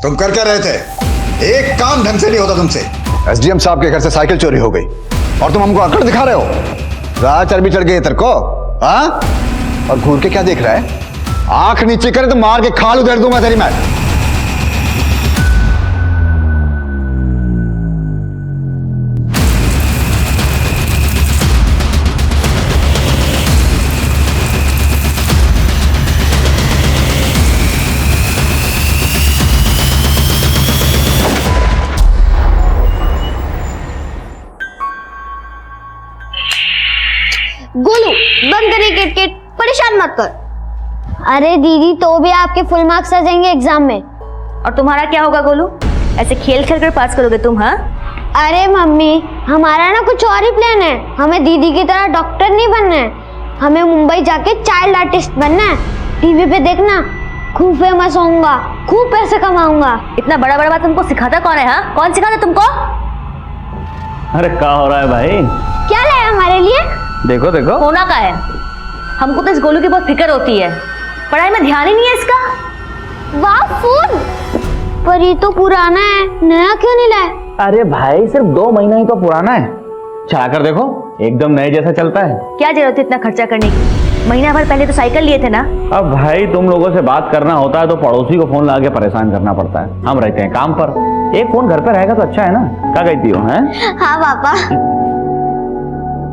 तुम कर क्या रहे थे? एक काम ढंग से नहीं होता तुमसे। एसडीएम साहब के घर से साइकिल चोरी हो गई और तुम हमको अकड़ दिखा रहे हो? राह चर्बी चढ़ गई तेरे को, हाँ? और घूर के क्या देख रहा है? आंख नीचे करे तो मार के खाल उधेड़ दूंगा तेरी मैं। गोलू बंद करिए किटकिट, परेशान मत कर। अरे दीदी तो भी आपके फुल मार्क्स आ जाएंगे एग्जाम में। और तुम्हारा क्या होगा गोलू? ऐसे खेल खेल कर पास करोगे तुम? हाँ अरे मम्मी, हमारा ना कुछ और ही प्लान है। हमें दीदी की तरह डॉक्टर नहीं बनना है, हमें मुंबई जाके चाइल्ड आर्टिस्ट बनना है। टीवी पे देखना, खूब फेमस होऊंगा, खूब पैसे कमाऊंगा। इतना बड़ा बड़ा बात तुमको सिखाता कौन है? हाँ कौन सिखाता तुमको? अरे क्या हो रहा है भाई? क्या लाया हमारे लिए? देखो देखो, होना का है। हमको तो इस गोलू की बहुत फिक्र होती है, पढ़ाई में ध्यान ही नहीं है इसका। वाह फोन, पर ये तो पुराना है, नया क्यों नहीं लाए? अरे भाई सिर्फ 2 महीना ही तो पुराना है, चला कर देखो एकदम नए जैसा चलता है। क्या जरूरत है इतना खर्चा करने की? महीना भर पहले तो साइकिल लिए थे ना। अब भाई तुम लोगों से बात करना होता है तो पड़ोसी को फोन लगा के परेशान करना पड़ता है। हम रहते हैं काम पर, एक फोन घर पे रहेगा तो अच्छा है ना। क्या कहती हो? हैं? हाँ पापा,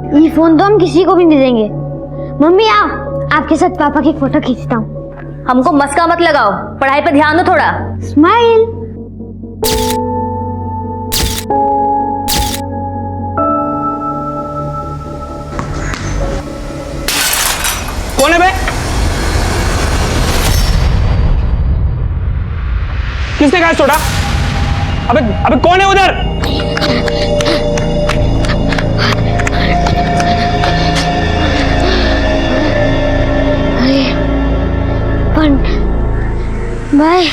ये फोन तो हम किसी को भी नहीं देंगे। मम्मी आओ, आपके साथ पापा की फोटो खींचता हूँ। हमको मस्का मत लगाओ, पढ़ाई पे ध्यान दो थोड़ा। स्माइल। कौन है बे? किसने कहा छोड़ा? अबे अबे कौन है उधर? भाई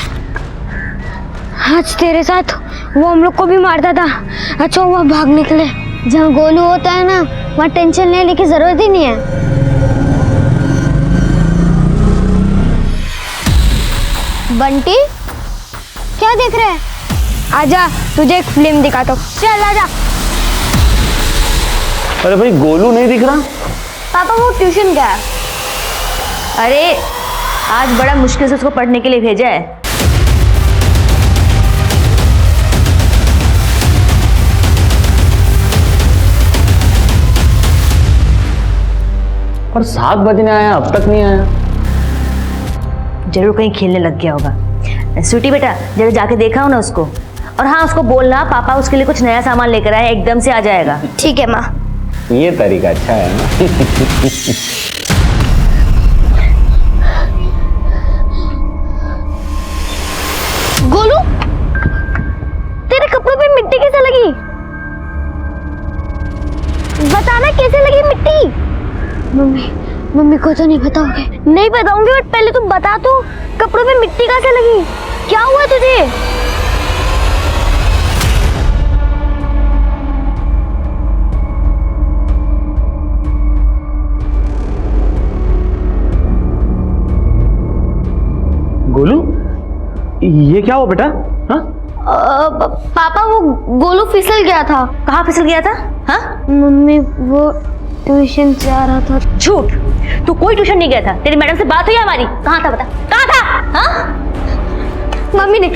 आज तेरे साथ वो हम लोग को भी मारता था, अच्छा हुआ भाग निकले। जहाँ गोलू होता है ना, वहाँ टेंशन लेने की जरूरत ही नहीं है। बंटी क्या देख रहे हैं? आजा, तुझे एक फिल्म दिखाता हूँ, चल आजा। अरे भाई गोलू नहीं दिख रहा। पापा वो ट्यूशन गया है। अरे आज बड़ा मुश्किल से उसको पढ़ने के लिए भेजा है। पर 7 बजने आया, अब तक नहीं आया। जरूर कहीं खेलने लग गया होगा। स्वीटी बेटा जरा जाके देखा हो ना उसको, और हाँ उसको बोलना पापा उसके लिए कुछ नया सामान लेकर आए, एकदम से आ जाएगा। ठीक है माँ। ये तरीका अच्छा है ना। गोलू, तेरे कपड़ों पे मिट्टी कैसे लगी? बताना कैसे लगी मिट्टी? मम्मी को तो नहीं बताओगे? नहीं बताऊंगी, बट पहले तुम बता तो, कपड़ों पे मिट्टी कैसे लगी? क्या हुआ तुझे? गोलू ये क्या हुआ बेटा? हाँ पापा वो गोलू फिसल गया था। कहाँ फिसल गया था? हाँ मम्मी वो ट्यूशन से आ रहा था। झूठ, तू कोई ट्यूशन नहीं गया था। तेरी मैडम से बात हुई हमारी? कहाँ था बता, कहाँ था? हाँ मम्मी ने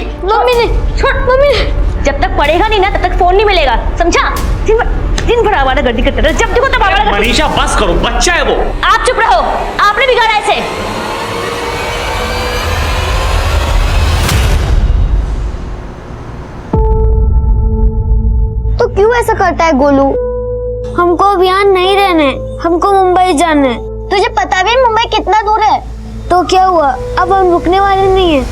छोड़, मम्मी ने। जब तक पढ़ेगा नहीं ना तब तक फोन नहीं मिलेगा, समझा? दिन भर आवारा गर्दी करते रहो, जब देखो तब आवारा। मनीषा बस करो, बच्चा है वो। आप चुप रहो, आपने बिगाड़ा ऐसे। तो क्यों ऐसा करता है गोलू? हमको अब यहाँ नहीं रहना है, हमको मुंबई जाना है। तुझे पता भी मुंबई कितना दूर है? तो क्या हुआ, अब हम रुकने वाले नहीं हैं।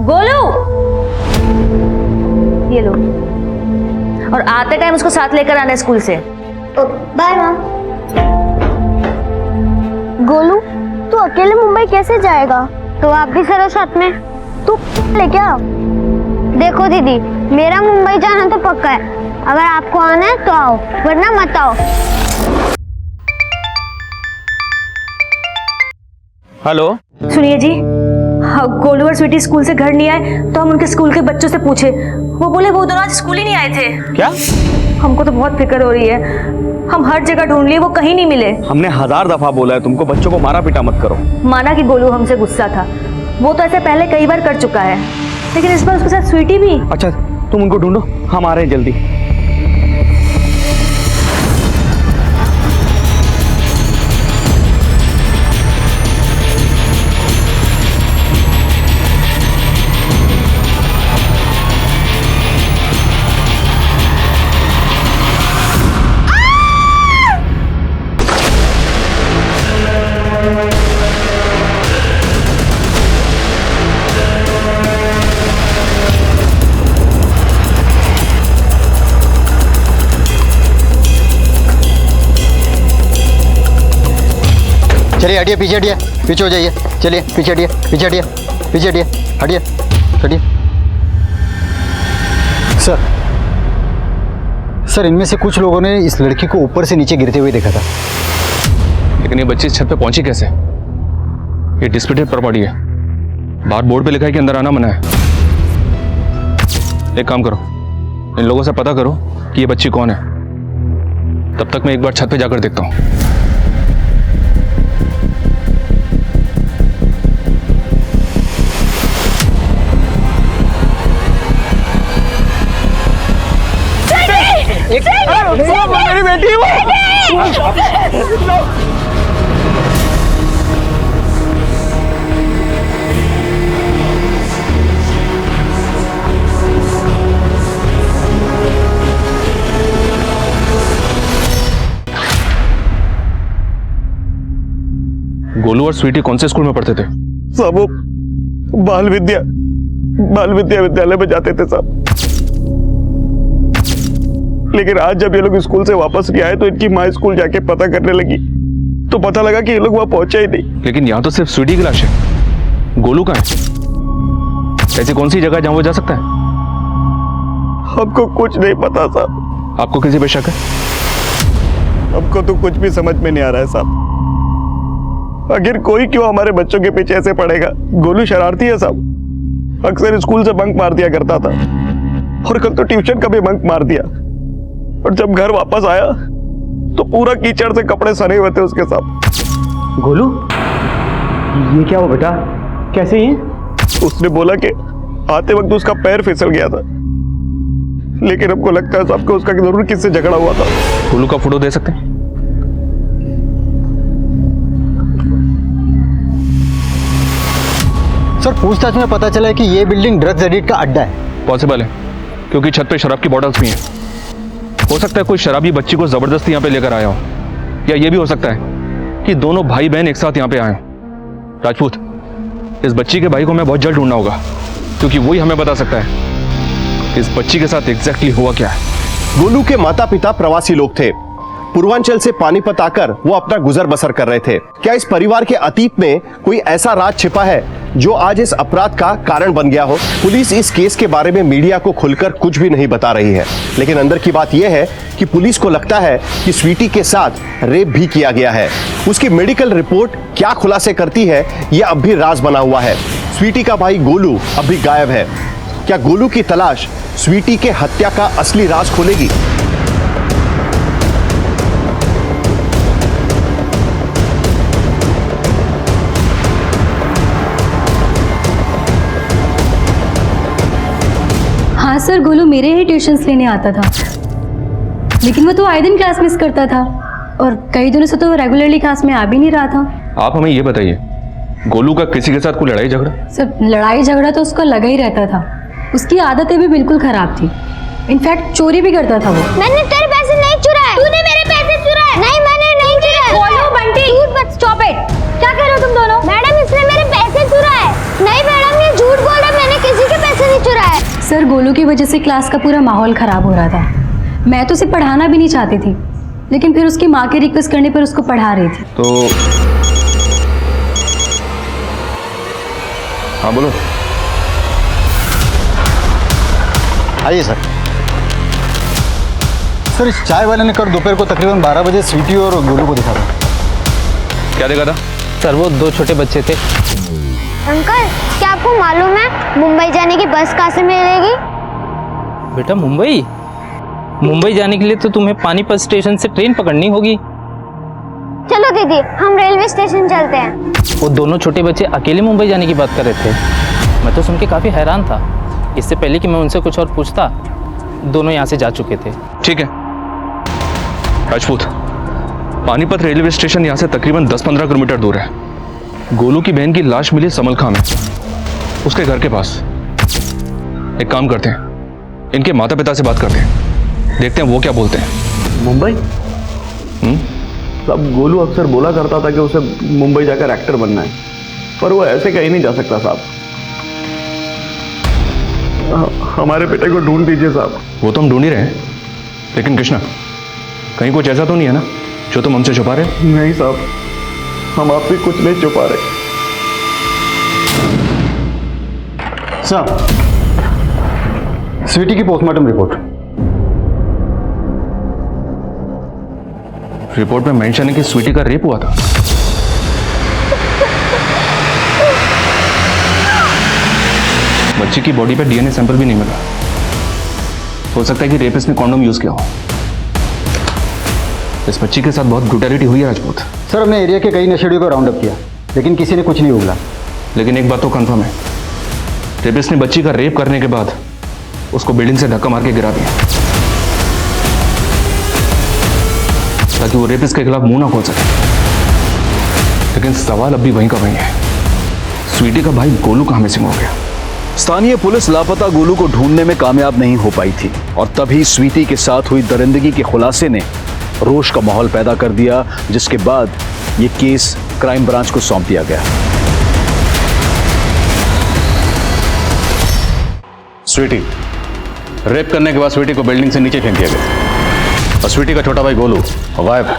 गोलू ये लो, और आते टाइम उसको साथ लेकर आना स्कूल से। बाय माँ। गोलू तू अकेले मुंबई कैसे जाएगा? तो आप भी चलो साथ में। तू ले क्या? देखो दीदी, मेरा मुंबई जाना तो पक्का है, अगर आपको आना है तो आओ, वरना मत आओ। हेलो। सुनिए जी, गोलू और स्वीटी स्कूल से घर नहीं आए तो हम उनके स्कूल के बच्चों से पूछे, वो बोले वो दोनों आज स्कूल ही नहीं आए थे। क्या? हमको तो बहुत फिक्र हो रही है, हम हर जगह ढूंढ लिए, वो कहीं नहीं मिले। हमने 1000 दफा बोला है तुमको बच्चों को मारा पीटा मत करो। माना कि गोलू हमसे गुस्सा था, वो तो ऐसे पहले कई बार कर चुका है, लेकिन इस बार उसके साथ स्वीटी भी। अच्छा तुम उनको ढूंढो, हम आ रहे हैं जल्दी। चलिए हटिए, पीछे हटिए, पीछे हो जाइए। चलिए पीछे हटिए, पीछे हटिए, पीछे हटिए, हटिए, हटिए। सर, सर इनमें से कुछ लोगों ने इस लड़की को ऊपर से नीचे गिरते हुए देखा था। लेकिन ये बच्ची इस छत पे पहुंची कैसे? ये डिस्प्यूटेड प्रॉपर्टी है, बाहर बोर्ड पे लिखा है कि अंदर आना मना है। एक काम करो, इन लोगों से पता करो कि ये बच्ची कौन है, तब तक मैं एक बार छत पे जाकर देखता हूँ। मेरी बेटी गोलू और स्वीटी कौन से स्कूल में पढ़ते थे? सब वो बाल विद्या विद्यालय में जाते थे सब। लेकिन आज जब ये लोग स्कूल से वापस नहीं आए तो इनकी माँ स्कूल जाके पता करने लगी तो पता लगा कि ये लोग वहां पहुंचे ही नहीं। लेकिन यहाँ तो सिर्फ स्वीटी की लाश है, गोलू का है। ऐसी कौन सी जगह जहां वो जा सकता है? हमको कुछ नहीं पता साहब। आपको किसी पे शक है? हमको तो कुछ भी समझ में नहीं आ रहा है साहब। आखिर कोई क्यों हमारे बच्चों के पीछे ऐसे पड़ेगा? गोलू शरारती है साहब, अक्सर स्कूल से बंक मार दिया करता था और कल तो ट्यूशन का भी बंक मार दिया। और जब घर वापस आया तो पूरा कीचड़ से कपड़े सने हुए थे उसके साथ। गोलू, ये क्या हुआ बेटा? कैसे ये? उसने बोला कि आते वक्त उसका पैर फिसल गया था, लेकिन हमको लगता है सबको उसका जरूर किससे झगड़ा हुआ था। गोलू का फोटो दे सकते हैं? सर पूछताछ में पता चला है कि ये बिल्डिंग ड्रग्स एडिक्ट का अड्डा है। पॉसिबल है, क्योंकि छत पे शराब की बॉटल्स भी हैं। हो सकता है कोई शराबी बच्ची को जबरदस्ती यहाँ पे लेकर आया हो, या ये भी हो सकता है कि दोनों भाई बहन एक साथ यहाँ पे आए। राजपूत, इस बच्ची के भाई को मैं बहुत जल्द ढूंढना होगा, क्योंकि वही हमें बता सकता है कि इस बच्ची के साथ एग्जैक्टली हुआ क्या है। गोलू के माता पिता प्रवासी लोग थे। पूर्वांचल से पानीपत आकर वो अपना गुजर बसर कर रहे थे। क्या इस परिवार के अतीत में कोई ऐसा राज छिपा है जो आज इस अपराध का कारण बन गया हो? पुलिस इस केस के बारे में मीडिया को खुलकर कुछ भी नहीं बता रही है, लेकिन अंदर की बात यह है कि पुलिस को लगता है कि स्वीटी के साथ रेप भी किया गया है। उसकी मेडिकल रिपोर्ट क्या खुलासे करती है, यह अब भी राज बना हुआ है। स्वीटी का भाई गोलू अब भी गायब है। क्या गोलू की तलाश स्वीटी के हत्या का असली राज खोलेगी? हाँ सर, गोलू मेरे ही ट्यूशन्स लेने आता था, लेकिन वो तो आए दिन क्लास मिस करता था और कई दिनों से तो रेगुलरली क्लास में आ भी नहीं रहा था। आप हमें ये बताइए, गोलू का किसी के साथ कोई लड़ाई झगड़ा? सर लड़ाई झगड़ा तो उसका लगा ही रहता था, उसकी आदतें भी बिल्कुल खराब थी। इनफैक्ट चोरी भी करता था वो। मैंने तेरे पैसे नहीं चुराए। तूने मेरे पैसे चुराए। नहीं मैंने नहीं चुराए। गोलू, बंटी, झूठ मत। Stop it. क्या कह रहे हो तुम दोनों? मैडम इसने मेरे पैसे चुराए। नहीं मैडम ये झूठ बोल रहा है, मैंने किसी के पैसे नहीं चुराए। सर गोलू की वजह से क्लास का पूरा माहौल खराब हो रहा था। मैं तो उसे पढ़ाना भी नहीं चाहती थी, लेकिन फिर उसकी माँ के रिक्वेस्ट करने पर उसको पढ़ा रही थी। तो हाँ बोलो। आइए सर। सर इस चाय वाले ने कल दोपहर को तकरीबन 12 बजे स्वीटी और गोलू को दिखा था। क्या देखा था? सर वो 2 छोटे बच्चे थे। अंकल क्या आपको मालूम है मुंबई जाने की बस कहाँ से मिलेगी? बेटा मुंबई जाने के लिए तो तुम्हें पानीपत स्टेशन से ट्रेन पकड़नी होगी। चलो दीदी हम रेलवे स्टेशन चलते हैं। वो दोनों छोटे बच्चे अकेले मुंबई जाने की बात कर रहे थे। मैं तो सुन के काफ़ी हैरान था। इससे पहले कि मैं उनसे कुछ और पूछता, दोनों यहाँ से जा चुके थे। ठीक है राजपूत, पानीपत रेलवे स्टेशन यहाँ से तकरीबन 10-15 किलोमीटर दूर है। गोलू की बहन की लाश मिली समलखा में, उसके घर के पास। एक काम करते हैं, इनके माता पिता से बात करते हैं, देखते हैं वो क्या बोलते हैं। मुंबई? साहब गोलू अक्सर बोला करता था कि उसे मुंबई जाकर एक्टर बनना है, पर वो ऐसे कहीं नहीं जा सकता साहब। हमारे बेटे को ढूंढ दीजिए साहब। वो तो हम ढूंढ ही रहे हैं, लेकिन कृष्णा कहीं कुछ ऐसा तो नहीं है ना जो तुम हमसे छुपा रहे हो? नहीं साहब, हम आपसे कुछ नहीं छुपा रहे। साहब स्वीटी की पोस्टमार्टम रिपोर्ट में मेंशन है कि स्वीटी का रेप हुआ था। बच्ची की बॉडी पे डीएनए सैंपल भी नहीं मिला। हो सकता है कि रेपिस्ट ने कॉन्डोम यूज किया हो। इस बच्ची के साथ बहुत ब्रूटैलिटी हुई है राजपूत। सर हमने एरिया के कई नशेड़ियों को राउंड अप किया, लेकिन किसी ने कुछ नहीं उगला। लेकिन एक बात तो कंफर्म है, रेपिस्ट ने बच्ची का रेप करने के बाद उसको बिल्डिंग से धक्का मार के गिरा दिया, ताकि वो रेपिस्ट के खिलाफ मुंह ना खोल सके। लेकिन सवाल अब भी वहीं का वहीं है, स्वीटी का भाई गोलू कहां मिसिंग हो गया? स्थानीय पुलिस लापता गोलू को ढूंढने में कामयाब नहीं हो पाई थी, और तभी स्वीटी के साथ हुई दरिंदगी के खुलासे ने रोष का माहौल पैदा कर दिया, जिसके बाद ये केस क्राइम ब्रांच को सौंप दिया गया। स्वीटी रेप करने के बाद स्वीटी को बिल्डिंग से नीचे फेंक दिया गया, और स्वीटी का छोटा भाई गोलू गायब है।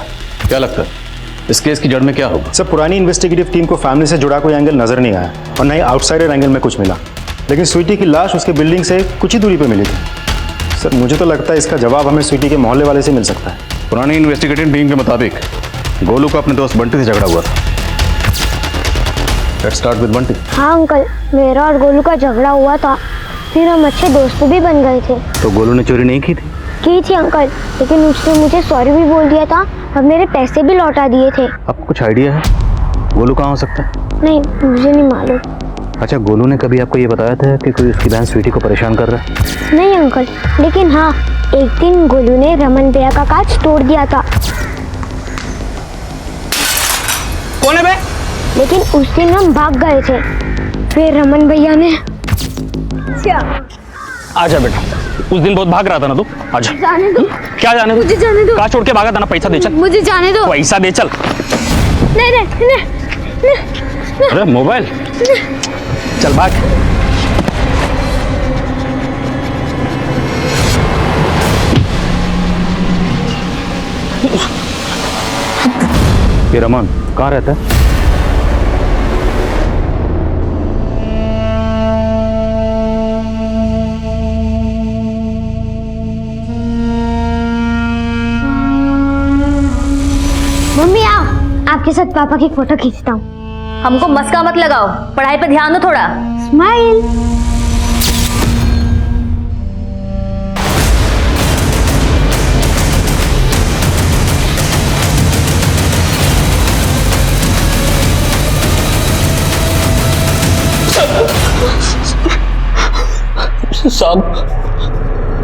क्या लगता है इस केस की जड़ में क्या होगा? सर पुरानी इन्वेस्टिगेटिव टीम को फैमिली से जुड़ा कोई एंगल नजर नहीं आया, और न ही आउटसाइडर एंगल में कुछ मिला। लेकिन स्वीटी की लाश उसके बिल्डिंग से कुछ ही दूरी पर मिली थी। सर मुझे तो लगता है इसका जवाब हमें स्वीटी के मोहल्ले वाले से मिल सकता है। पुरानी इन्वेस्टिगेटिव टीम के मुताबिक गोलू का अपने दोस्त बंटी से झगड़ा हुआ था। Let's start with Bunty. हाँ अंकल, मेरा और गोलू का झगड़ा हुआ था, फिर हम अच्छे दोस्त भी बन गए थे। तो गोलू ने चोरी नहीं की थी? की थी अंकल, लेकिन उसने मुझे सॉरी भी बोल दिया था और मेरे पैसे भी लौटा दिए थे। आपको कुछ आइडिया है गोलू कहाँ हो सकता है? नहीं मुझे नहीं मालूम। अच्छा, गोलू ने कभी आपको ये बताया था कि कोई उसकी बहन स्वीटी को परेशान कर रहा है? नहीं अंकल, लेकिन हाँ एक दिन गोलू ने रमन भैया का कांच तोड़ दिया था। कौन है बे? लेकिन उस दिन हम भाग गए थे, फिर रमन भैया ने। आजा बेटा, उस दिन बहुत भाग रहा था ना तू। आजा। जाने दो। क्या जाने दो? मुझे जाने दो। कहाँ छोड़ के भागा था ना? पैसा दे चल। मुझे जाने दो। पैसा दे चल। नहीं नहीं नहीं। अरे मोबाइल चल भाग। ये रमन कहाँ रहता है? मम्मी आओ, आपके साथ पापा की फोटो खींचता हूँ। हमको मस्का मत लगाओ, पढ़ाई पे ध्यान दो थोड़ा। स्माइल। साहब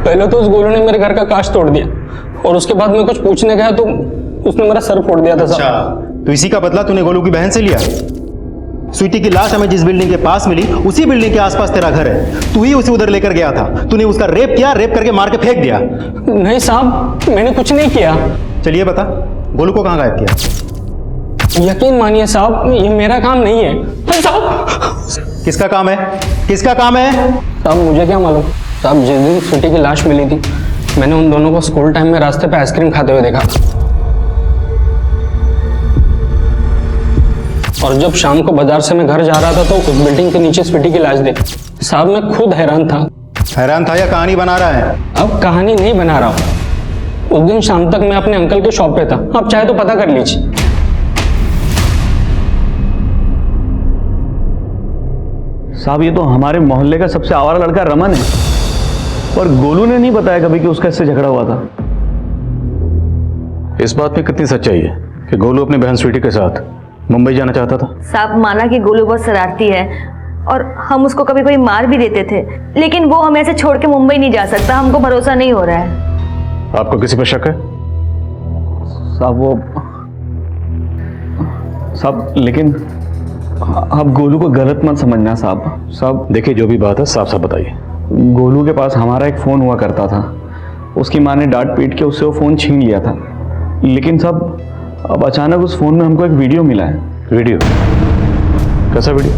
पहले तो उस गोलू ने मेरे घर का कांच तोड़ दिया, और उसके बाद मैं कुछ पूछने गया तो उसने मेरा सर फोड़ दिया था। साहब तो इसी का बदला तूने गोलू की बहन से लिया? स्वीटी की लाश हमें जिस बिल्डिंग के पास मिली उसी बिल्डिंग के आसपास तेरा घर है, तू ही उसे उधर लेकर गया था। तूने उसका रेप किया, रेप करके मार के फेंक दिया। नहीं साहब, मैंने कुछ नहीं किया। चलिए बता, गोलू को कहाँ गायब किया? यकीन मानिए साहब, ये मेरा काम नहीं है। साहब किसका काम है? किसका काम है? साहब मुझे क्या मालूम। साहब जिस दिन स्वीटी की लाश मिली थी, मैंने उन दोनों को स्कूल टाइम में रास्ते पे आइसक्रीम खाते हुए देखा, और जब शाम को बाजार से मैं घर जा रहा था तो उस बिल्डिंग के नीचे स्वीटी की लाश देखी। साहब मैं खुद हैरान था। हैरान था या कहानी बना रहा है? अब कहानी नहीं बना रहा हूँ। उस दिन शाम तक मैं अपने अंकल के शॉप पे था, आप चाहे तो पता कर लीजिए। साहब ये तो हमारे मोहल्ले का सबसे आवारा लड़का रमन है, और गोलू ने नहीं बताया कभी कि उसका इससे झगड़ा हुआ था। इस बात में कितनी सच्चाई है कि गोलू अपनी बहन स्वीटी के साथ मुंबई जाना चाहता था? साहब माना कि गोलू बहुत शरारती है और हम उसको कभी कभी मार भी देते थे, लेकिन वो हमें ऐसे छोड़ के मुंबई नहीं जा सकता, हमको भरोसा नहीं हो रहा है। आपको किसी पर शक है? साहब लेकिन आप गोलू को गलत मत समझना साहब। साहब देखिए, जो भी बात है साफ साफ बताइए। गोलू के पास हमारा एक फ़ोन हुआ करता था, उसकी माँ ने डांट पीट के उससे वो फ़ोन छीन लिया था। लेकिन साहब अब अचानक उस फ़ोन में हमको एक वीडियो मिला है। वीडियो? कैसा वीडियो?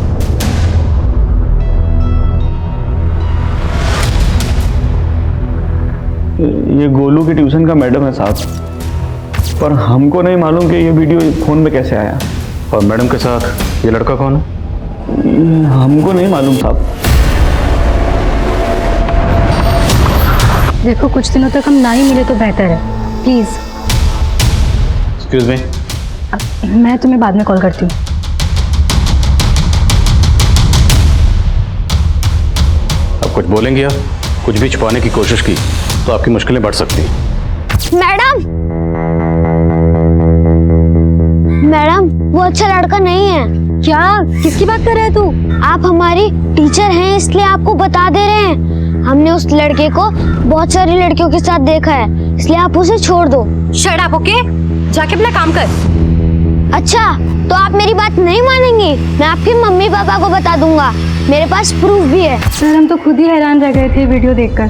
ये गोलू की ट्यूशन का मैडम है साहब, पर हमको नहीं मालूम कि ये वीडियो फ़ोन में कैसे आया। और मैडम के साथ ये लड़का कौन है? हमको नहीं मालूम साहब। देखो कुछ दिनों तक हम ना ही मिले तो बेहतर है, प्लीज। एक्सक्यूज मी, मैं तुम्हें बाद में कॉल करती हूँ। अब कुछ बोलेंगे या कुछ भी छुपाने की कोशिश की तो आपकी मुश्किलें बढ़ सकती हैं। मैडम वो अच्छा लड़का नहीं है। क्या? किसकी बात कर रहा है तू? आप हमारी टीचर हैं इसलिए आपको बता दे रहे हैं। हमने उस लड़के को बहुत सारी लड़कियों के साथ देखा है, इसलिए आप उसे छोड़ दो। Shut up, okay? जाके अपना काम कर। अच्छा तो आप मेरी बात नहीं मानेंगी? मैं आपके मम्मी पापा को बता दूंगा, मेरे पास प्रूफ भी है। सर हम तो खुद ही हैरान रह गए थे वीडियो देखकर।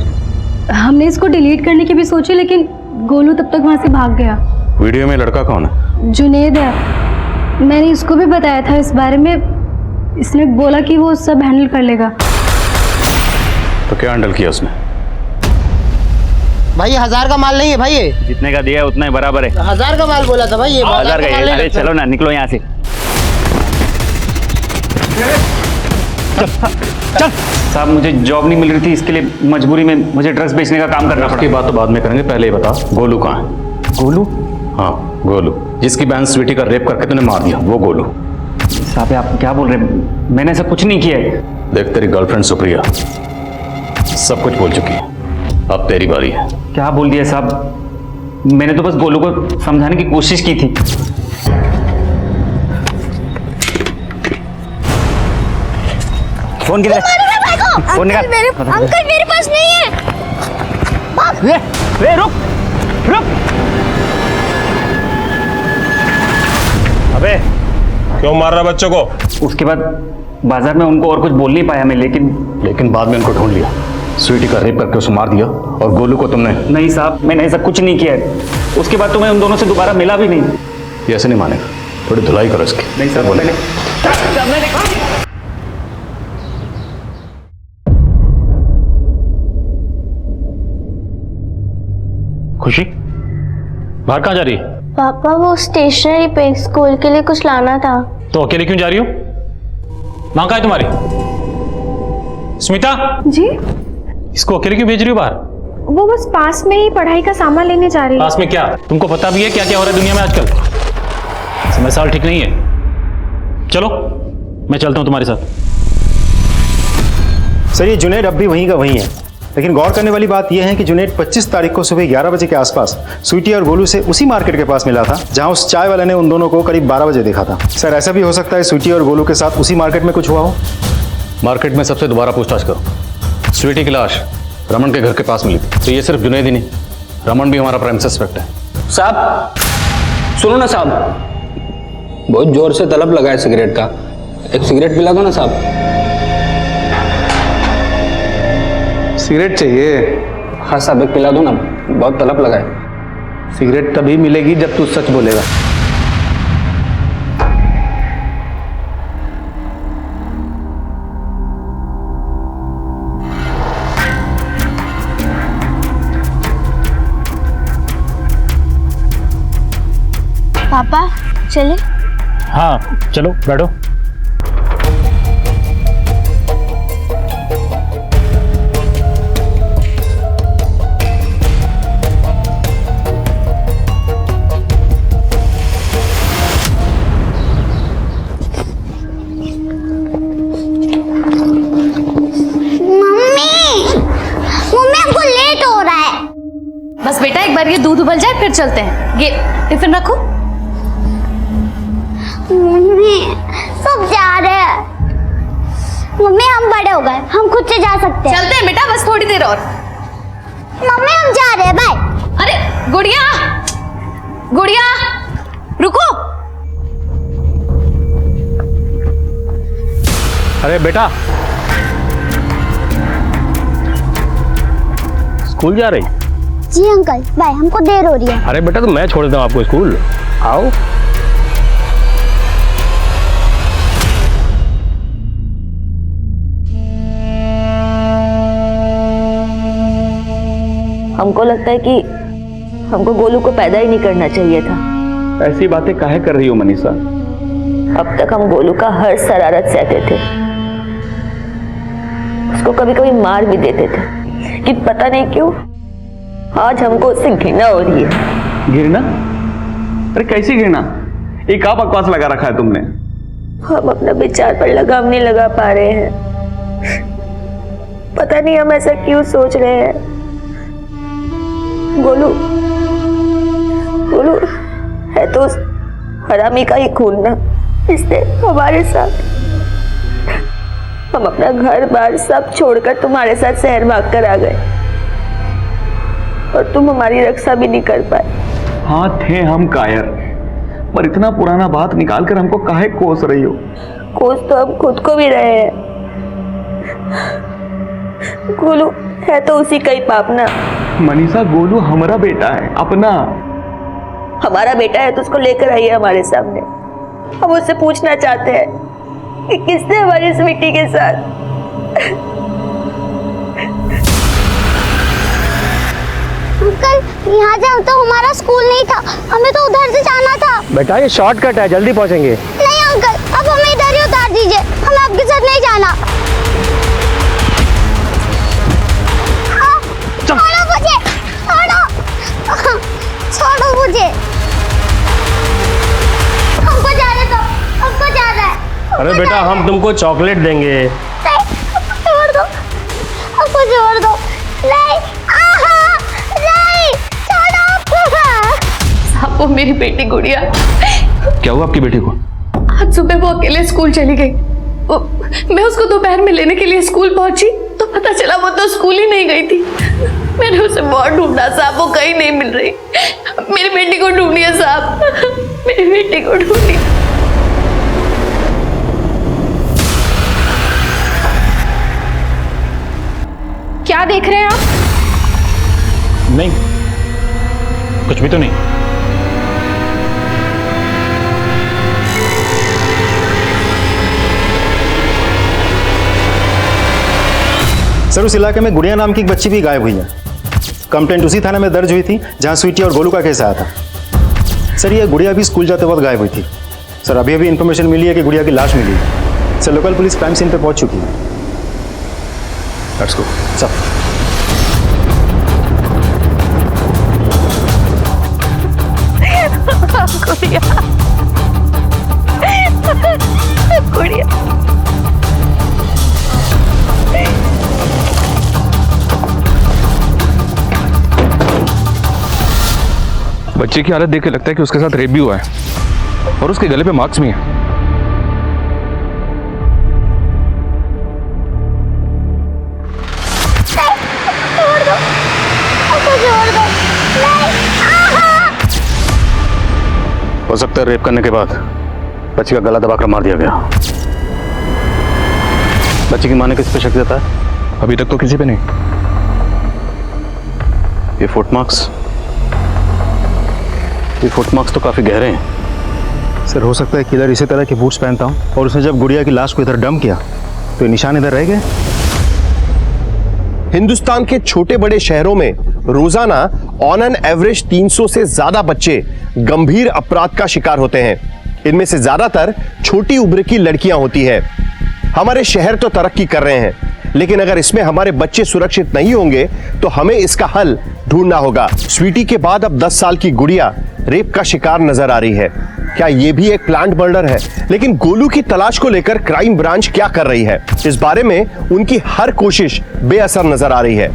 हमने इसको डिलीट करने की भी सोची, लेकिन गोलू तब तक वहाँ से भाग गया। वीडियो में लड़का कौन है? जुनेद है। मैंने इसको भी बताया था इस बारे में, इसने बोला कि वो सब हैंडल कर लेगा। तो क्या हैंडल किया उसने? भाई 1000 का माल नहीं है भाई, ये जितने का दिया है उतना ही बराबर है। 1000 का माल बोला था भाई, ये 1000 का है। अरे चलो ना, निकलो यहाँ से। चल साहब, मुझे जॉब नहीं मिल रही थी, इसके लिए मजबूरी में मुझे ड्रग्स बेचने का काम करना पड़ा। की बात तो बाद में करेंगे, पहले ये बता गोलू कहाँ है? गोलू? हाँ गोलू, जिसकी बहन स्वीटी का रेप करके तूने मार दिया, वो गोलू। साहब आप क्या बोल रहे हैं? मैंने ऐसा कुछ नहीं किया है। देख तेरी गर्लफ्रेंड सुप्रिया सब कुछ बोल चुकी है, अब तेरी बारी है। क्या बोल दिया साहब? मैंने तो बस गोलू को समझाने की कोशिश की थी। फोन किधर है? फोन निकाल। अंकल मेरे पास नहीं है। वे रुक रुक। अबे क्यों मार रहा बच्चों को? उसके बाद बाजार में उनको और कुछ बोल नहीं पाया मैं, लेकिन बाद में उनको ढूंढ लिया, स्वीटी का रेप करके उसे मार दिया, और गोलू को तुमने? नहीं साहब, मैंने ऐसा कुछ नहीं किया है। उसके बाद तो मैं उन दोनों से दोबारा मिला भी नहीं। ये ऐसे नहीं मानेगा, थोड़ी धुलाई करो इसकी। नहीं सर, बोले खुशी बाहर कहाँ जा रही है? पापा वो स्टेशनरी पे स्कूल के लिए कुछ लाना था। तो अकेले क्यों जा रही हो? माँ कहाँ है तुम्हारी? स्मिता जी? इसको अकेले क्यों भेज रही हो बाहर? वो बस पास में ही पढ़ाई का सामान लेने जा रही है। पास में क्या? तुमको पता भी है क्या क्या हो रहा है दुनिया में आजकल? समय साल ठीक नहीं है। चलो मैं चलता हूँ तुम्हारे साथ। सर ये जुनैद अब भी वहीं का वहीं है, लेकिन गौर करने वाली बात यह है कि जुनैद 25 तारीख को सुबह 11 बजे के आसपास स्वीटी और गोलू से उसी मार्केट के पास मिला था जहां उस चाय वाले ने उन दोनों को करीब 12 बजे देखा था। सर ऐसा भी हो सकता है स्वीटी और गोलू के साथ उसी मार्केट में कुछ हुआ हो। मार्केट में सबसे दोबारा पूछताछ करो। स्वीटी की लाश रमन के घर के पास मिली थी, तो ये सिर्फ जुनैद ही नहीं, रमन भी हमारा प्राइम सस्पेक्ट है। साहब सुनो ना साहब, बहुत जोर से तलब लगा है सिगरेट का, एक सिगरेट पिला दो ना साहब। सिगरेट चाहिए? हाँ साहब एक पिला दो ना, बहुत तलब लगा है। सिगरेट तभी मिलेगी जब तू सच बोलेगा। पापा चले? हाँ चलो बैठो। बस बेटा एक बार ये दूध उबल जाए फिर चलते हैं। ये टिफिन रखो। मम्मी सब जा रहे हैं। मम्मी हम बड़े हो गए, हम खुद से जा सकते हैं। चलते हैं बेटा, बस थोड़ी देर और। मम्मी हम जा रहे हैं, बाय। अरे गुड़िया, गुड़िया रुको। अरे बेटा, स्कूल जा रही? जी अंकल, बाय, हमको देर हो रही है। अरे बेटा तो मैं छोड़ देता हूँ आपको स्कूल, आओ। हमको लगता है कि हमको गोलू को पैदा ही नहीं करना चाहिए था। ऐसी बातें काहे कर रही हो मनीषा? अब तक हम गोलू का हर शरारत सहते थे, उसको कभी कभी मार भी देते थे, लेकिन पता नहीं क्यों आज हमको उससे घृणा हो रही है। घृणा? अरे कैसी घृणा? ये क्या बकवास लगा रखा है तुमने? हम अपना विचार पर लगाम नहीं लगा पा रहे हैं। पता नहीं हम ऐसा क्यों सोच रहे हैं। गोलू गोलू है तो उस हरामी का ही खून ना, इसने हमारे साथ। हम अपना घर बार सब छोड़कर तुम्हारे साथ शहर भाग कर आ गए और तुम हमारी रक्षा भी नहीं कर पाए। हाँ थे हम कायर, पर इतना पुराना बात निकाल कर हमको काहे कोस रही हो? कोस तो हम खुद को भी रहे हैं। गोलू है तो उसी का ही पाप ना। मनीषा, गोलू हमारा बेटा है, अपना। हमारा बेटा है तो उसको लेकर आइए हमारे सामने। हम उससे पूछना चाहते हैं कि किसने हमारी स्वीटी के साथ। अंकल यहाँ जाओ तो हमारा स्कूल नहीं था, हमें तो उधर से जाना था। बेटा ये शॉर्टकट है, जल्दी पहुंचेंगे। नहीं अंकल, अब हमें इधर ही उतार दीजिए, हमें आपके साथ नहीं जाना। छोड़ो मुझे, छोड़ो, छोड़ो मुझे। हमको जाने दो, हमको जाना है। अरे बेटा हम तुमको चॉकलेट देंगे। छोड़ दो, हमको छोड़ दो। नहीं, नहीं, छोड़ो। वो मेरी बेटी गुड़िया। क्या हुआ आपकी बेटी को? आज सुबह वो अकेले स्कूल चली गई। मैं उसको दोपहर में लेने के लिए स्कूल पहुंची तो पता चला वो तो स्कूल ही नहीं गई थी। मैंने उसे बहुत ढूंढा साहब, वो कहीं नहीं मिल रही। मेरी बेटी को ढूंढिए साहब, मेरी बेटी को ढूंढिए। क्या देख रहे हैं आप? नहीं, कुछ भी तो नहीं। सर उस इलाके में गुड़िया नाम की एक बच्ची भी गायब हुई है। कंप्लेंट उसी थाने में दर्ज हुई थी जहां स्वीटी और गोलू का केस आया था। सर ये गुड़िया भी स्कूल जाते वक्त गायब हुई थी। सर अभी अभी इन्फॉर्मेशन मिली है कि गुड़िया की लाश मिली है। Sir local police crime scene पर पहुंच चुकी है। Let's go sir. Gudiya, Gudiya. बच्चे की हालत देख के लगता है कि उसके साथ रेप भी हुआ है और उसके गले पे मार्क्स भी हैं। हो सकता है रेप करने के बाद बच्ची का गला दबाकर मार दिया गया। बच्ची की मां ने किस पे शक जताया है? अभी तक तो किसी पे नहीं। ये फुटमार्क्स तो काफी गहरे हैं। सर हो सकता है किलर इसी तरह के बूट्स पहनता हूं और उसने जब गुड़िया की लाश को इधर डंप किया तो ये निशान इधर रह गए। हिंदुस्तान के छोटे बड़े शहरों में रोजाना ऑन एन एवरेज 300 से ज्यादा बच्चे गंभीर अपराध का शिकार होते हैं। इनमें से ज्यादातर छोटी उम्र की लड़कियां होती है। हमारे शहर तो तरक्की कर रहे हैं, लेकिन अगर इसमें हमारे बच्चे सुरक्षित नहीं होंगे तो हमें इसका हल ढूंढना होगा। स्वीटी के बाद अब 10 साल की गुड़िया रेप का शिकार नजर आ रही है। क्या यह भी एक प्लान्ड मर्डर है? लेकिन गोलू की तलाश को लेकर क्राइम ब्रांच क्या कर रही है? इस बारे में उनकी हर कोशिश बेअसर नजर आ रही है।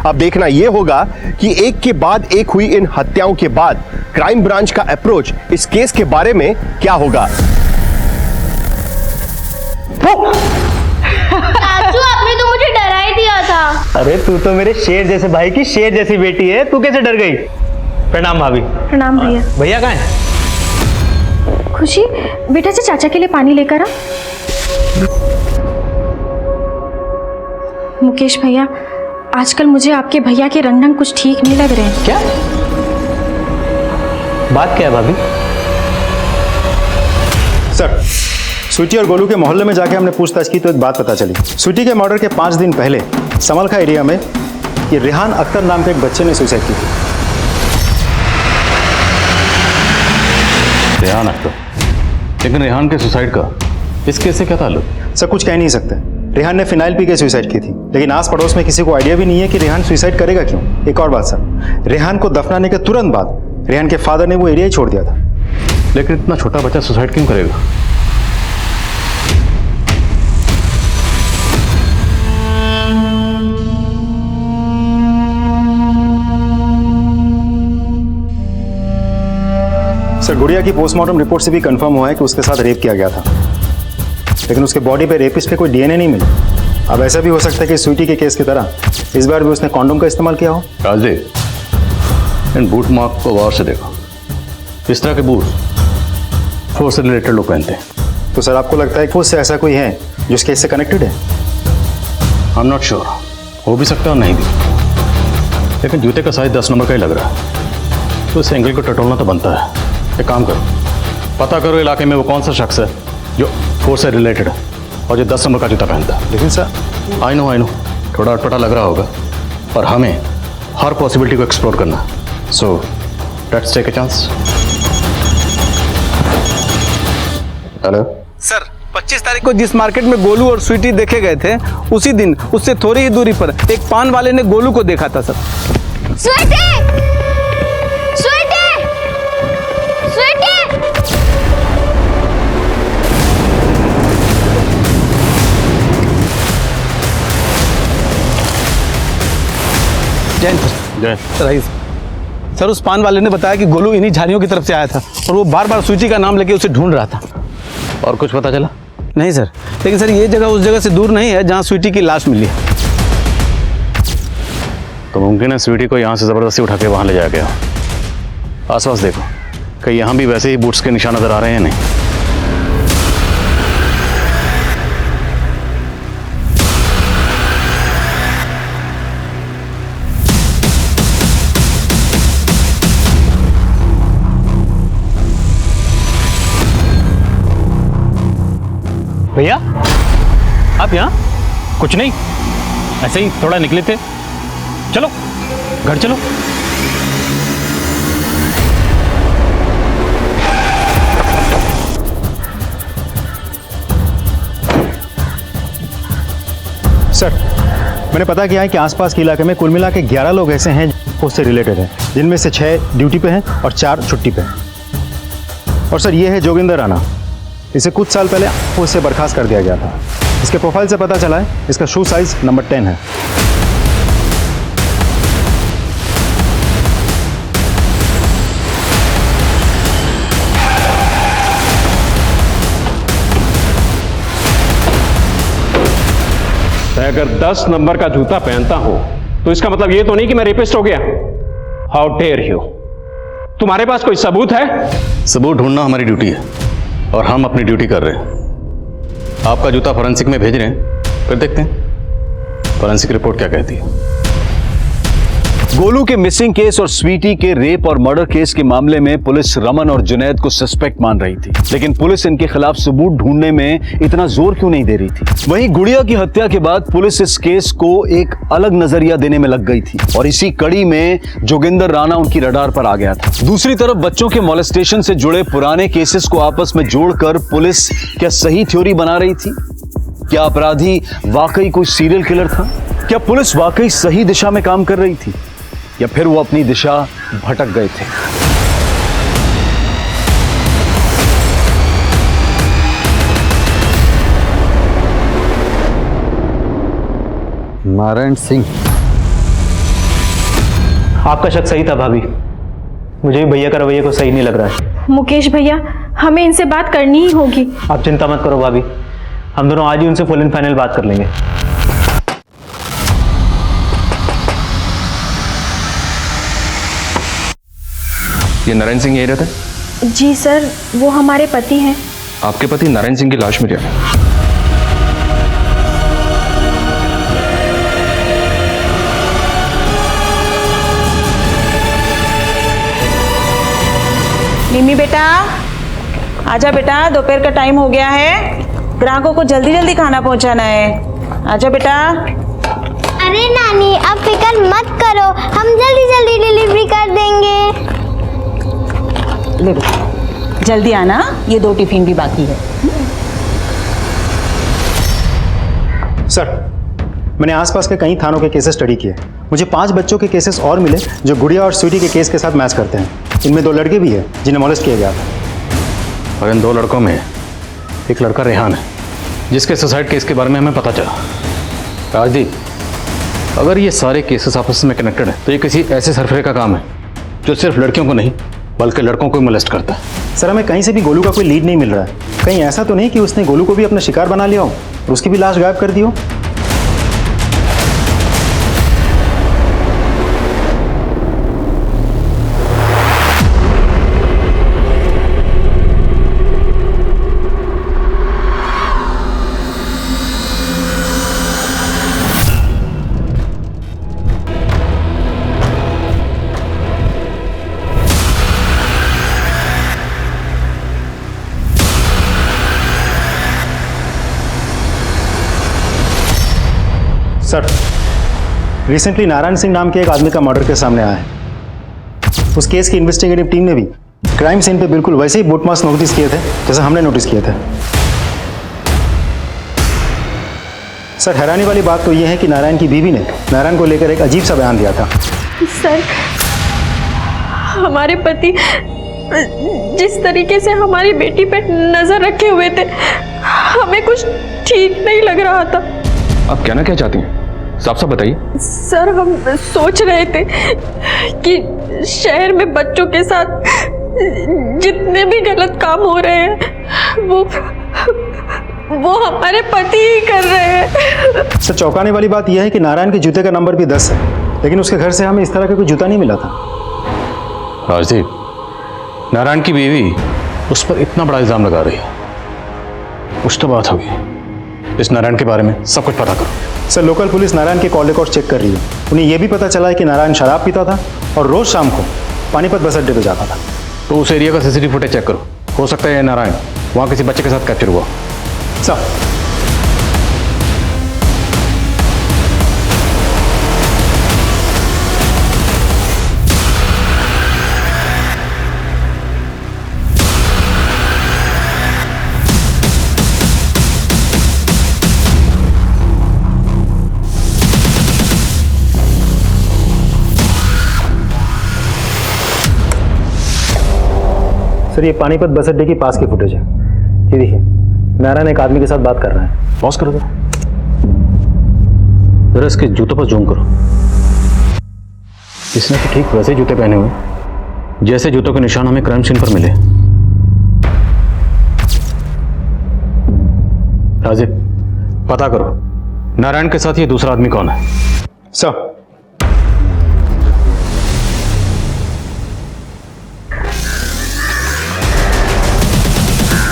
अब देखना यह होगा कि एक के बाद एक हुई इन हत्याओं के बाद क्राइम ब्रांच का अप्रोच इस केस के बारे में क्या होगा। चाचू आपने तो मुझे डरा ही दिया था। अरे तू तो मेरे शेर जैसे भाई की शेर जैसी बेटी है, तू कैसे डर गई? प्रणाम भाभी। प्रणाम भैया। भैया कहाँ हैं? खुशी बेटा से चाचा के लिए पानी लेकर आ। मुकेश भैया, आजकल मुझे आपके भैया के रंग ढंग कुछ ठीक नहीं लग रहे हैं। क्या बात क्या है भाभी? सर, स्वीटी और गोलू के मोहल्ले में जाके हमने पूछताछ की तो एक बात पता चली। स्वीटी के मर्डर के 5 दिन पहले समलखा एरिया में ये रेहान अख्तर नाम के एक बच्चे ने सुसाइड की थी। रेहान अख्तर? लेकिन रेहान के सुसाइड का इस केस से क्या ताल्लुक? सर कुछ कह नहीं सकते। रेहान ने फिनाइल पी के सुसाइड की थी, लेकिन आस पड़ोस में किसी को आइडिया भी नहीं है कि रेहान सुसाइड करेगा क्यों। एक और बात सर, रेहान को दफनाने के तुरंत बाद रेहान के फादर ने वो एरिया ही छोड़ दिया था। लेकिन इतना छोटा बच्चा सुसाइड क्यों करेगा? सर गुड़िया की पोस्टमार्टम रिपोर्ट से भी कंफर्म हुआ है कि उसके साथ रेप किया गया था, लेकिन उसके बॉडी पे रेपिस्ट पे कोई डीएनए नहीं मिला। अब ऐसा भी हो सकता है कि स्वीटी के केस की तरह इस बार भी उसने कॉन्डोम का इस्तेमाल किया हो। राजदेव, इन बूट मार्क को गौर से देखो। इस तरह के बूट फोर्स से रिलेटेड लोग पहनते हैं। तो सर आपको लगता है कि फोर्स से ऐसा कोई है जो इस केस से कनेक्टेड है? आई एम नॉट श्योर, हो भी सकता है और नहीं भी, लेकिन जूते का साइज 10 नंबर का ही लग रहा है, तो इस एंगल को टटोलना तो बनता है। एक काम करो, पता करो इलाके में वो कौन सा शख्स है जो फोर्स से रिलेटेड है और जो 10 नंबर का जूता पहनता है। लेकिन सर आई नो थोड़ा अटपटा लग रहा होगा, पर हमें हर पॉसिबिलिटी को एक्सप्लोर करना है। So let's take a chance. Hello sir, 25 तारीख को जिस मार्केट में गोलू और स्वीटी देखे गए थे, उसी दिन उससे थोड़ी ही दूरी पर एक पान वाले ने गोलू को देखा था सर। स्वीटी! स्वीटी! स्वीटी! जय रईस सर, उस पान वाले ने बताया कि गोलू इन्हीं झाड़ियों की तरफ से आया था और वो बार बार स्वीटी का नाम लेके उसे ढूंढ रहा था। और कुछ पता चला? नहीं सर, लेकिन सर ये जगह उस जगह से दूर नहीं है जहाँ स्वीटी की लाश मिली है। तो मुमकिन है स्वीटी को यहाँ से ज़बरदस्ती उठा के वहाँ ले जाया गया। आसपास देखो, कहीं यहाँ भी वैसे ही बूट्स के निशान नजर आ रहे हैं? नहीं। भैया आप यहाँ? कुछ नहीं, ऐसे ही थोड़ा निकले थे। चलो घर चलो। सर मैंने पता किया है कि आसपास के इलाके में कुल मिला के 11 लोग ऐसे हैं जो उससे रिलेटेड हैं, जिनमें से 6 ड्यूटी पे हैं और 4 छुट्टी पे हैं। और सर ये है जोगिंदर राणा, इसे कुछ साल पहले उससे बर्खास्त कर दिया गया था। इसके प्रोफाइल से पता चला है इसका शू साइज नंबर 10 है। अगर 10 नंबर का जूता पहनता हूं तो इसका मतलब ये तो नहीं कि मैं रेपिस्ट हो गया। How dare you! तुम्हारे पास कोई सबूत है? सबूत ढूंढना हमारी ड्यूटी है और हम अपनी ड्यूटी कर रहे हैं। आपका जूता फॉरेंसिक में भेज रहे हैं, फिर देखते हैं फॉरेंसिक रिपोर्ट क्या कहती है। गोलू के मिसिंग केस और स्वीटी के रेप और मर्डर केस के मामले में पुलिस रमन और जुनैद को सस्पेक्ट मान रही थी, लेकिन पुलिस इनके खिलाफ सबूत ढूंढने में इतना जोर क्यों नहीं दे रही थी? वहीं गुड़िया की हत्या के बाद पुलिस इस केस को एक अलग नजरिया देने में लग गई थी और इसी कड़ी में जोगिंदर राणा उनकी रडार पर आ गया था। दूसरी तरफ बच्चों के मॉलेस्टेशन से जुड़े पुराने केसेस को आपस में जोड़कर पुलिस क्या सही थ्योरी बना रही थी? क्या अपराधी वाकई कोई सीरियल किलर था? क्या पुलिस वाकई सही दिशा में काम कर रही थी या फिर वो अपनी दिशा भटक गए थे? नारायण सिंह आपका शक सही था भाभी, मुझे भी भैया का रवैया को सही नहीं लग रहा है। मुकेश भैया, हमें इनसे बात करनी ही होगी। आप चिंता मत करो भाभी, हम दोनों आज ही उनसे फुल एंड फाइनल बात कर लेंगे। ये नारायण सिंह यही रहता है? जी सर, वो हमारे पति हैं। आपके पति नारायण सिंह की लाश मिली है। निमी बेटा, आजा बेटा, दोपहर का टाइम हो गया है, ग्राहकों को जल्दी जल्दी खाना पहुंचाना है। आजा बेटा। अरे नानी, आप फिक्र मत करो, हम जल्दी जल्दी डिलीवरी कर देंगे। ले बेटा, जल्दी आना, ये 2 टिफिन भी बाकी है। सर, मैंने आसपास के कई थानों के केसेस स्टडी किए। मुझे 5 बच्चों के केसेस और मिले जो गुड़िया और स्वीटी के केस के साथ मैच करते हैं। इनमें 2 लड़के भी हैं जिन्हें मोलेस्ट किया गया था। और इन 2 लड़कों में एक लड़का रेहान है, जिसके सुसाइड केस के बारे में हमें पता चला। राजदीप, अगर ये सारे केसेस आपस में कनेक्टेड हैं तो ये किसी ऐसे सरफरे का काम है जो सिर्फ लड़कियों को नहीं बल्कि लड़कों को मोलेस्ट करता है। सर, हमें कहीं से भी गोलू का कोई लीड नहीं मिल रहा है। कहीं ऐसा तो नहीं कि उसने गोलू को भी अपना शिकार बना लिया हो और उसकी भी लाश गायब कर दी हो? सर, रिसेंटली नारायण सिंह नाम के एक आदमी का मर्डर केस सामने आया है। उस केस की इन्वेस्टिगेटिव टीम ने भी क्राइम सीन पे बिल्कुल वैसे ही बूटमार्क्स नोटिस किए थे जैसे हमने नोटिस किए थे। सर, हैरानी वाली बात तो यह है कि नारायण की बीवी ने नारायण को लेकर एक अजीब सा बयान दिया था। सर, हमारे पति जिस तरीके से हमारी बेटी पे नजर रखे हुए थे, हमें कुछ ठीक नहीं लग रहा था। आप कहना क्या चाहती हैं? साफ साफ बताइए। सर, हम सोच रहे थे कि शहर में बच्चों के साथ जितने भी गलत काम हो रहे हैं वो हमारे पति ही कर रहे हैं। सर, चौंकाने वाली बात यह है कि नारायण के जूते का नंबर भी 10 है, लेकिन उसके घर से हमें इस तरह का कोई जूता नहीं मिला था। राजदीप, नारायण की बीवी उस पर इतना बड़ा इल्जाम लगा रही है, कुछ तो बात होगी। इस नारायण के बारे में सब कुछ पता करो। सर, लोकल पुलिस नारायण के कॉल रिकॉर्ड चेक कर रही है। उन्हें यह भी पता चला है कि नारायण शराब पीता था और रोज शाम को पानीपत बस अड्डे पर जाता था। तो उस एरिया का सीसीटीवी फुटेज चेक करो, हो सकता है ये नारायण वहाँ किसी बच्चे के साथ कैप्चर हुआ। सर, ये पानीपत बस अड्डे के पास की फुटेज है। ये देखिए, नारायण एक आदमी के साथ बात कर रहा है। पॉज करो जरा इसके जूतों पर जूम करो। इसने तो ठीक वैसे जूते पहने हुए जैसे जूतों के निशान हमें क्राइम सीन पर मिले। राजीव, पता करो नारायण के साथ ये दूसरा आदमी कौन है। सर,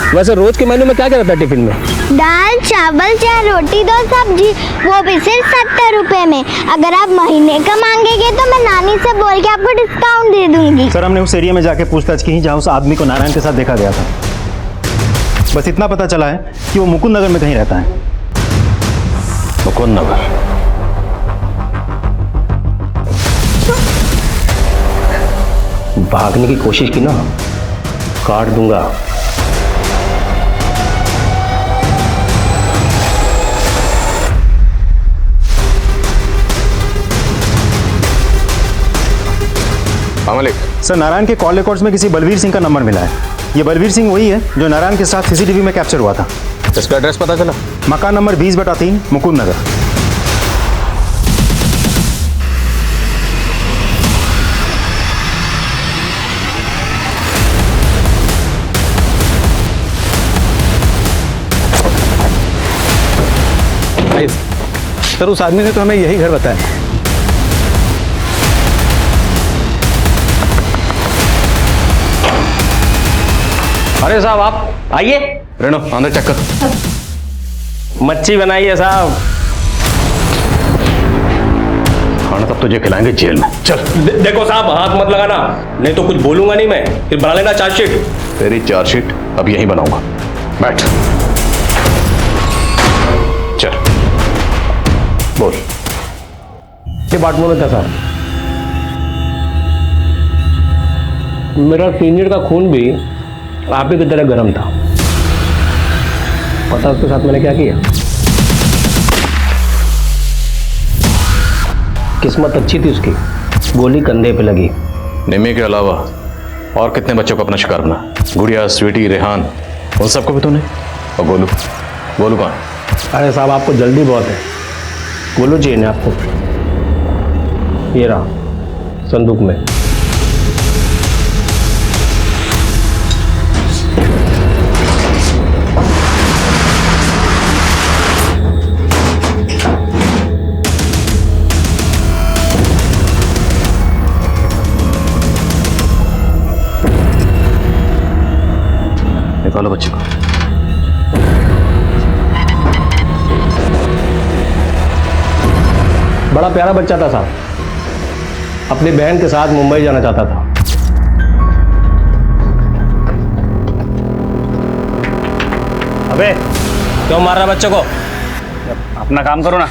वैसे रोज के मेन्यू में क्या क्या रहता है टिफिन में? दाल, चावल, चाहे रोटी, 2 सब्जी, वो भी सिर्फ 70 रुपए में। अगर आप महीने का मांगेंगे तो मैं नानी से बोल के आपको डिस्काउंट दे दूंगी। सर, हमने उस एरिया में जाके पूछताछ की जहाँ उस आदमी को नारायण के साथ देखा गया था। बस इतना पता चला है कि वो मुकुंद नगर में कहीं रहता है। मुकुंद नगर? भागने की कोशिश की ना, काट दूंगा। सर, नारायण के कॉल रिकॉर्ड्स में किसी बलवीर सिंह का नंबर मिला है। ये बलवीर सिंह वही है जो नारायण के साथ सीसीटीवी में कैप्चर हुआ था। इसका एड्रेस पता चला? मकान नंबर 20/3, मुकुंद नगर। सर उस आदमी ने तो हमें यही घर बताया। अरे साहब आप आइए। रेनो अंदर चेक कर। मच्छी बनाइए साहब। खाना तब तुझे खिलाएंगे जेल में। चल। देखो साहब हाथ मत लगाना, नहीं तो कुछ बोलूंगा नहीं मैं, फिर बना लेना चार्जशीट। तेरी चार्जशीट अब यहीं बनाऊंगा। बैठ। चल बोल। डिपार्टमेंट में था साहब, मेरा सीनियर का खून भी आप ही की तरह गर्म था। पता उसके साथ मैंने क्या किया? किस्मत अच्छी थी उसकी, गोली कंधे पे लगी। निम्मी के अलावा और कितने बच्चों को अपना शिकार बना? गुड़िया, स्वीटी, रेहान, उन सबको भी तूने? और गोलू? गोलू कहाँ? अरे साहब आपको जल्दी बहुत है। गोलू चाहिए ना आपको? ये रहा संदूक में। निकालो बच्चे को। बड़ा प्यारा बच्चा था साहब, अपनी बहन के साथ मुंबई जाना चाहता था। अबे क्यों मार रहा बच्चे को? अपना काम करो ना।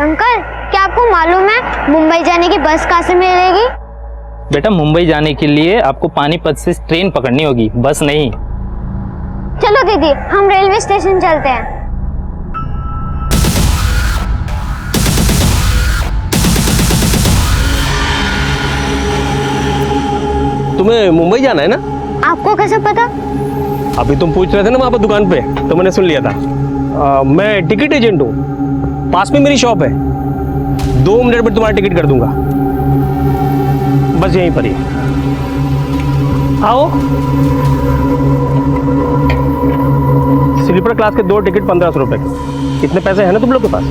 अंकल क्या आपको मालूम है मुंबई जाने की बस कहाँ से मिलेगी? बेटा मुंबई जाने के लिए आपको पानीपत से ट्रेन पकड़नी होगी, बस नहीं। चलो दीदी हम रेलवे स्टेशन चलते हैं। तुम्हें मुंबई जाना है ना? आपको कैसे पता? अभी तुम पूछ रहे थे ना वहां पर दुकान पे, तो मैंने सुन लिया था। मैं टिकट एजेंट हूँ, पास में मेरी शॉप है। 2 मिनट में तुम्हारा टिकट कर दूंगा, बस यहीं पर ही आओ। स्लीपर क्लास के 2 टिकट 1500 रुपए के। कितने पैसे हैं ना तुम लोग के पास?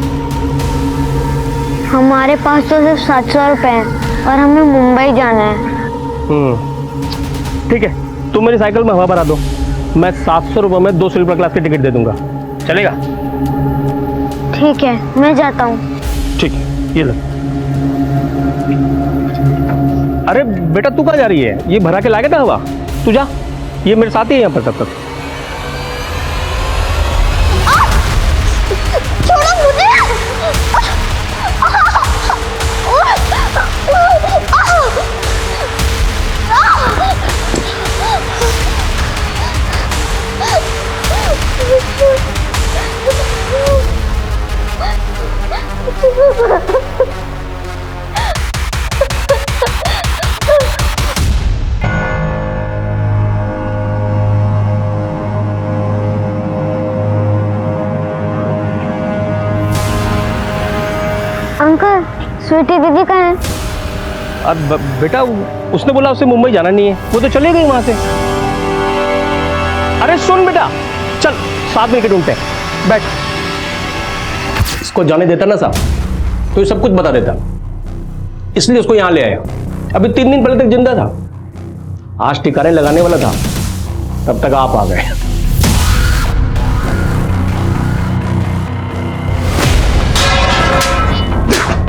हमारे पास तो सिर्फ 700 रुपए हैं और हमें मुंबई जाना है। ठीक है, तुम मेरी साइकिल में हवा भरा दो, मैं 700 रुपए में 2 स्लीपर क्लास के टिकट दे दूंगा, चलेगा? ठीक है मैं जाता हूँ। ठीक है, ये लो। अरे बेटा तू कहाँ जा रही है? ये भरा के लागे था हवा, तू जा, ये मेरे साथ ही है यहाँ पर तब तक। छोड़ो मुझे। अंकल स्वीटी दीदी कहाँ है? अब बेटा उसने बोला उसे मुंबई जाना नहीं है, वो तो चले गई वहां से। अरे सुन बेटा, चल साथ में टिकट ढूंढते हैं, बैठ। इसको जाने देता ना साहब तो ये सब कुछ बता देता, इसलिए उसको यहां ले आया। अभी 3 दिन पहले तक जिंदा था, आज ठिकाने लगाने वाला था, तब तक आप आ गए।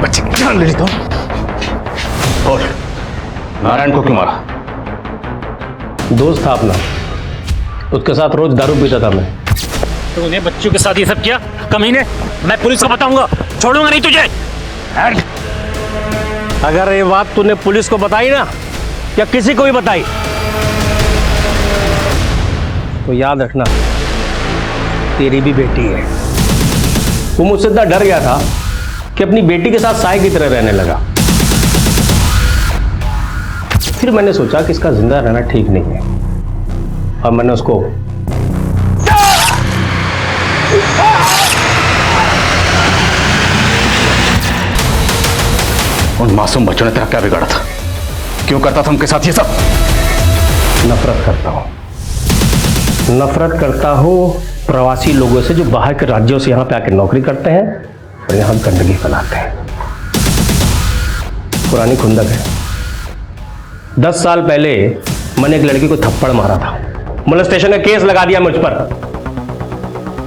बच्चे की जान ले लेता हूं। और नारायण को क्यों मारा? दोस्त था अपना, उसके साथ रोज दारू पीता था मैं। तूने बच्चों के साथ ये सब किया कमीने? मैं पुलिस को बताऊंगा, छोड़ूंगा नहीं तुझे। अगर ये बात तूने पुलिस को बताई ना या किसी को भी बताई तो याद रखना तेरी भी बेटी है। वो मुझसे इतना डर गया था कि अपनी बेटी के साथ साय की तरह रहने लगा। फिर मैंने सोचा कि इसका जिंदा रहना ठीक नहीं है और मैंने उसको उन मासूम बच्चों ने तेरा क्या बिगाड़ा था? क्यों करता था उनके साथ ये सब? नफरत करता हूं, नफरत करता हूं प्रवासी लोगों से जो बाहर के राज्यों से यहाँ पे आके नौकरी करते हैं और यहाँ गंदगी फैलाते हैं। पुरानी खुंदक है। 10 साल पहले मैंने एक लड़की को थप्पड़ मारा था, मोलेस्टेशन का केस लगा दिया मुझ पर।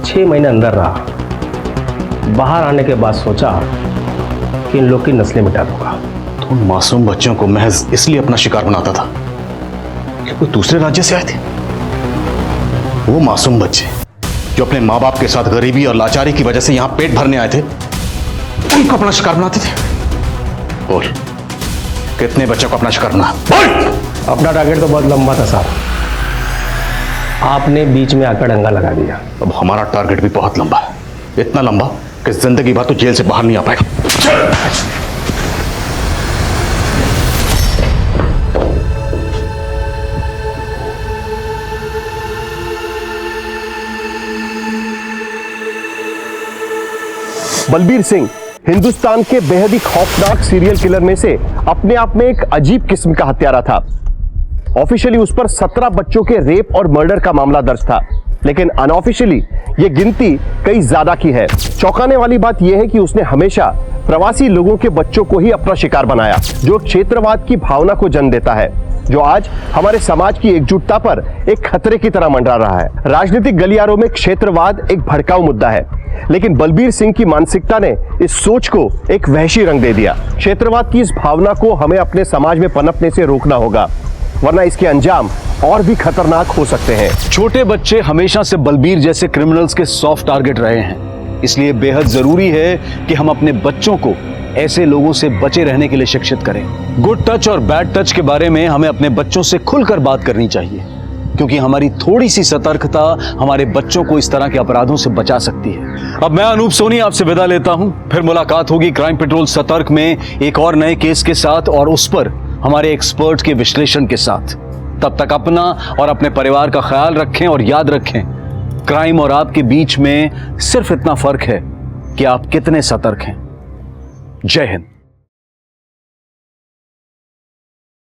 6 महीने अंदर रहा। बाहर आने के बाद सोचा कि इन लोग की नस्लें मिटा दूंगा। तो उन मासूम बच्चों को महज इसलिए अपना शिकार बनाता था कि कोई दूसरे राज्य से आए थे। वो मासूम बच्चे जो अपने माँ बाप के साथ गरीबी और लाचारी की वजह से यहां पेट भरने आए थे, उनको अपना शिकार बनाते थे। बोल, कितने बच्चों को अपना शिकार बना? बोल। अपना टारगेट तो बहुत लंबा था साहब, आपने बीच में आकर डंगा लगा दिया। अब हमारा टारगेट भी बहुत लंबा है, इतना लंबा कि जिंदगी भर तो जेल से बाहर नहीं आ पाएगा। बलबीर सिंह हिंदुस्तान के बेहद ही खौफनाक सीरियल किलर में से अपने आप में एक अजीब किस्म का हत्यारा था। ऑफिशियली उस पर 17 बच्चों के रेप और मर्डर का मामला दर्ज था, लेकिन अनऑफिशियली ये गिनती कई ज्यादा की है। चौंकाने वाली बात यह है कि उसने हमेशा प्रवासी लोगों के बच्चों को ही अपना शिकार बनाया, जो क्षेत्रवाद की भावना को जन्म देता है, जो आज हमारे समाज की एकजुटता पर एक खतरे की तरह मंडरा रहा है। राजनीतिक गलियारों में क्षेत्रवाद एक भड़काऊ मुद्दा है, लेकिन बलबीर सिंह की मानसिकता ने इस सोच को एक वहशी रंग दे दिया। क्षेत्रवाद की इस भावना को हमें अपने समाज में पनपने से रोकना होगा, वरना इसके अंजाम और भी खतरनाक हो सकते हैं। छोटे बच्चे हमेशा से बलबीर जैसे क्रिमिनल्स के सॉफ्ट टारगेट रहे हैं, इसलिए बेहद जरूरी है कि हम अपने बच्चों को ऐसे लोगों से बचे रहने के लिए शिक्षित करें। गुड टच और बैड टच के बारे में हमें अपने बच्चों से खुलकर बात करनी चाहिए, क्योंकि हमारी थोड़ी सी सतर्कता हमारे बच्चों को इस तरह के अपराधों से बचा सकती है। अब मैं अनूप सोनी आपसे विदा लेता हूं, फिर मुलाकात होगी क्राइम पेट्रोल सतर्क में एक और नए केस के साथ और उस पर हमारे एक्सपर्ट के विश्लेषण के साथ। तब तक अपना और अपने परिवार का ख्याल रखें और याद रखें, क्राइम और आपके बीच में सिर्फ इतना फर्क है कि आप कितने सतर्क हैं। जय हिंद।